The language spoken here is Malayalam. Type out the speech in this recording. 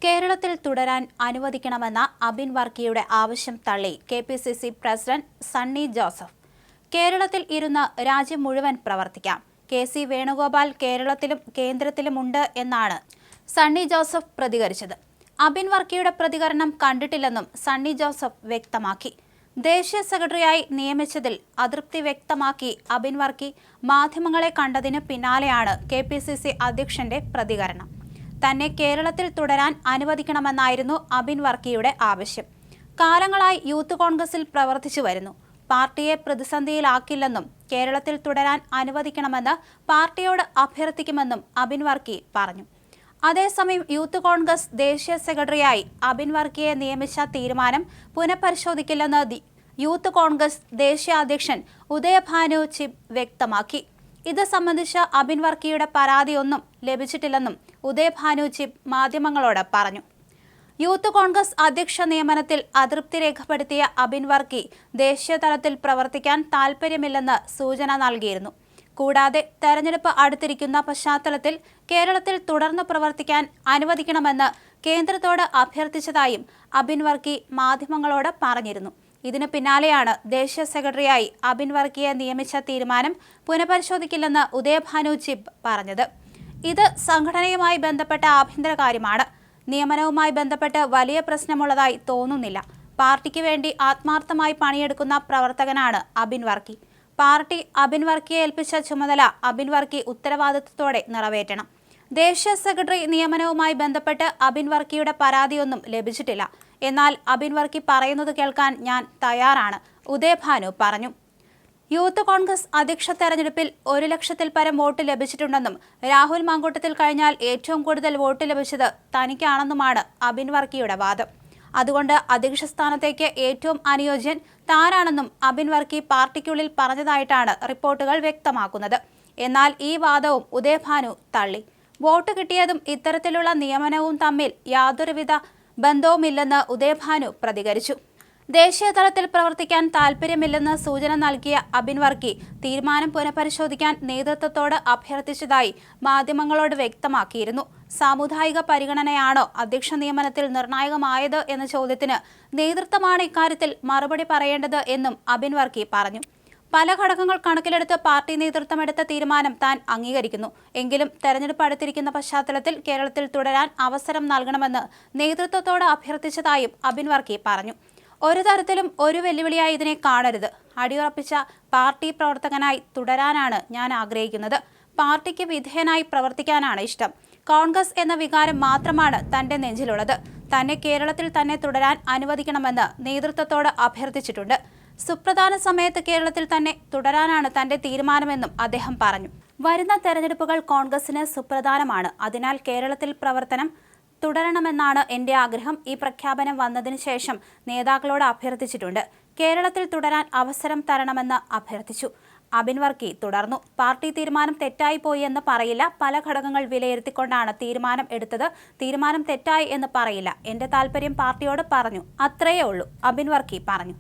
കേരളത്തിൽ തുടരാൻ അനുവദിക്കണമെന്ന അബിൻ വർക്കിയുടെ ആവശ്യം തള്ളി കെ.പി.സി.സി പ്രസിഡന്റ് സണ്ണി ജോസഫ്. കേരളത്തിൽ ഇരുന്ന് രാജ്യം മുഴുവൻ പ്രവർത്തിക്കാം. കെ.സി. വേണുഗോപാൽ കേരളത്തിലും കേന്ദ്രത്തിലുമുണ്ട് എന്നാണ് സണ്ണി ജോസഫ് പ്രതികരിച്ചത്. അബിൻ വർക്കിയുടെ പ്രതികരണം കണ്ടിട്ടില്ലെന്നും സണ്ണി ജോസഫ് വ്യക്തമാക്കി. ദേശീയ സെക്രട്ടറിയായി നിയമിച്ചതിൽ അതൃപ്തി വ്യക്തമാക്കി അബിൻ വർക്കി മാധ്യമങ്ങളെ കണ്ടതിന് പിന്നാലെയാണ് കെ.പി.സി.സി അധ്യക്ഷന്റെ പ്രതികരണം. തന്നെ കേരളത്തിൽ തുടരാൻ അനുവദിക്കണമെന്നായിരുന്നു അബിൻ വർക്കിയുടെ ആവശ്യം. കാലങ്ങളായി യൂത്ത് കോൺഗ്രസിൽ പ്രവർത്തിച്ചു വരുന്നു. പാർട്ടിയെ പ്രതിസന്ധിയിലാക്കില്ലെന്നും കേരളത്തിൽ തുടരാൻ അനുവദിക്കണമെന്ന് പാർട്ടിയോട് അഭ്യർത്ഥിക്കുമെന്നും അബിൻ വർക്കി പറഞ്ഞു. അതേസമയം യൂത്ത് കോൺഗ്രസ് ദേശീയ സെക്രട്ടറിയായി അബിൻ വർക്കിയെ നിയമിച്ച തീരുമാനം പുനഃപരിശോധിക്കില്ലെന്ന് യൂത്ത് കോൺഗ്രസ് ദേശീയ അധ്യക്ഷൻ ഉദയഭാനു ചിബ് വ്യക്തമാക്കി. ഇത് സംബന്ധിച്ച് അബിൻ വർക്കിയുടെ പരാതിയൊന്നും ലഭിച്ചിട്ടില്ലെന്നും ഉദയഭാനു ചിബ് മാധ്യമങ്ങളോട് പറഞ്ഞു. യൂത്ത് കോൺഗ്രസ് അധ്യക്ഷ നിയമനത്തിൽ അതൃപ്തി രേഖപ്പെടുത്തിയ അബിൻ വർക്കി ദേശീയ തലത്തിൽ പ്രവർത്തിക്കാൻ താൽപ്പര്യമില്ലെന്ന് സൂചന നൽകിയിരുന്നു. കൂടാതെ തെരഞ്ഞെടുപ്പ് അടുത്തിരിക്കുന്ന പശ്ചാത്തലത്തിൽ കേരളത്തിൽ തുടർന്ന് പ്രവർത്തിക്കാൻ അനുവദിക്കണമെന്ന് കേന്ദ്രത്തോട് അഭ്യർത്ഥിച്ചതായും അബിൻ വർക്കി മാധ്യമങ്ങളോട് പറഞ്ഞിരുന്നു. ഇതിന് പിന്നാലെയാണ് ദേശീയ സെക്രട്ടറിയായി അബിൻ വർക്കിയെ നിയമിച്ച തീരുമാനം പുനഃപരിശോധിക്കില്ലെന്ന് ഉദയഭാനു ചിബ് പറഞ്ഞത്. ഇത് സംഘടനയുമായി ബന്ധപ്പെട്ട ആഭ്യന്തര കാര്യമാണ്. നിയമനവുമായി ബന്ധപ്പെട്ട് വലിയ പ്രശ്നമുള്ളതായി തോന്നുന്നില്ല. പാർട്ടിക്ക് വേണ്ടി ആത്മാർത്ഥമായി പണിയെടുക്കുന്ന പ്രവർത്തകനാണ് അബിൻ വർക്കി. പാർട്ടി അബിൻ വർക്കിയെ ഏൽപ്പിച്ച ചുമതല അബിൻ വർക്കി ഉത്തരവാദിത്വത്തോടെ നിറവേറ്റണം. ദേശീയ സെക്രട്ടറി നിയമനവുമായി ബന്ധപ്പെട്ട് അബിൻ വർക്കിയുടെ പരാതിയൊന്നും ലഭിച്ചിട്ടില്ല. എന്നാൽ അബിൻ വർക്കി പറയുന്നത് കേൾക്കാൻ ഞാൻ തയ്യാറാണ്, ഉദയഭാനു പറഞ്ഞു. യൂത്ത് കോൺഗ്രസ് അധ്യക്ഷ തെരഞ്ഞെടുപ്പിൽ 1 ലക്ഷത്തിൽ പരം വോട്ട് ലഭിച്ചിട്ടുണ്ടെന്നും രാഹുൽ മാങ്കൂട്ടത്തിൽ കഴിഞ്ഞാൽ ഏറ്റവും കൂടുതൽ വോട്ട് ലഭിച്ചത് തനിക്കാണെന്നുമാണ് അബിൻ വർക്കിയുടെ വാദം. അതുകൊണ്ട് അധ്യക്ഷ സ്ഥാനത്തേക്ക് ഏറ്റവും അനുയോജ്യൻ താനാണെന്നും അബിൻ വർക്കി പാർട്ടിക്കുള്ളിൽ പറഞ്ഞതായിട്ടാണ് റിപ്പോർട്ടുകൾ വ്യക്തമാക്കുന്നത്. എന്നാൽ ഈ വാദവും ഉദയഭാനു തള്ളി. വോട്ട് കിട്ടിയതും ഇത്തരത്തിലുള്ള നിയമനവും തമ്മിൽ യാതൊരുവിധ ബന്ധവുമില്ലെന്ന് ഉദയഭാനു പ്രതികരിച്ചു. ദേശീയ തലത്തിൽ പ്രവർത്തിക്കാൻ താൽപ്പര്യമില്ലെന്ന് സൂചന നൽകിയ അബിൻ വർക്കി തീരുമാനം പുനഃപരിശോധിക്കാൻ നേതൃത്വത്തോട് അഭ്യർത്ഥിച്ചതായി മാധ്യമങ്ങളോട് വ്യക്തമാക്കിയിരുന്നു. സാമുദായിക പരിഗണനയാണോ അധ്യക്ഷ നിയമനത്തിൽ നിർണായകമായത് എന്ന ചോദ്യത്തിന് നേതൃത്വമാണ് ഇക്കാര്യത്തിൽ മറുപടി പറയേണ്ടത് എന്നും അബിൻ വർക്കി പറഞ്ഞു. പല ഘടകങ്ങൾ കണക്കിലെടുത്ത് പാർട്ടി നേതൃത്വമെടുത്ത തീരുമാനം താൻ അംഗീകരിക്കുന്നു. എങ്കിലും തെരഞ്ഞെടുപ്പ് അടുത്തിരിക്കുന്ന പശ്ചാത്തലത്തിൽ കേരളത്തിൽ തുടരാൻ അവസരം നൽകണമെന്ന് നേതൃത്വത്തോട് അഭ്യർത്ഥിച്ചതായും അബിൻ വർക്കി പറഞ്ഞു. ഒരു തരത്തിലും ഒരു വെല്ലുവിളിയായി ഇതിനെ കാണരുത്. അടിയുറപ്പിച്ച പാർട്ടി പ്രവർത്തകനായി തുടരാനാണ് ഞാൻ ആഗ്രഹിക്കുന്നത്. പാർട്ടിക്ക് വിധേയനായി പ്രവർത്തിക്കാനാണ് ഇഷ്ടം. കോൺഗ്രസ് എന്ന വികാരം മാത്രമാണ് തന്റെ നെഞ്ചിലുള്ളത്. തന്നെ കേരളത്തിൽ തന്നെ തുടരാൻ അനുവദിക്കണമെന്ന് നേതൃത്വത്തോട് അഭ്യർത്ഥിച്ചിട്ടുണ്ട്. സുപ്രധാന സമയത്ത് കേരളത്തിൽ തന്നെ തുടരാനാണ് തന്റെ തീരുമാനമെന്നും അദ്ദേഹം പറഞ്ഞു. വരുന്ന തെരഞ്ഞെടുപ്പുകൾ കോൺഗ്രസിന് സുപ്രധാനമാണ്. അതിനാൽ കേരളത്തിൽ പ്രവർത്തനം തുടരണമെന്നാണ് എന്റെ ആഗ്രഹം. ഈ പ്രഖ്യാപനം വന്നതിന് ശേഷം നേതാക്കളോട് അഭ്യർത്ഥിച്ചിട്ടുണ്ട്. കേരളത്തിൽ തുടരാൻ അവസരം തരണമെന്ന് അഭ്യർത്ഥിച്ചു. അബിൻ വർക്കി തുടർന്നു. പാർട്ടി തീരുമാനം തെറ്റായി പോയി എന്ന് പറയില്ല. പല ഘടകങ്ങൾ വിലയിരുത്തിക്കൊണ്ടാണ് തീരുമാനം എടുത്തത്. തീരുമാനം തെറ്റായി എന്ന് പറയില്ല. എന്റെ താല്പര്യം പാർട്ടിയോട് പറഞ്ഞു, അത്രയേ ഉള്ളൂ, അബിൻ വർക്കി പറഞ്ഞു.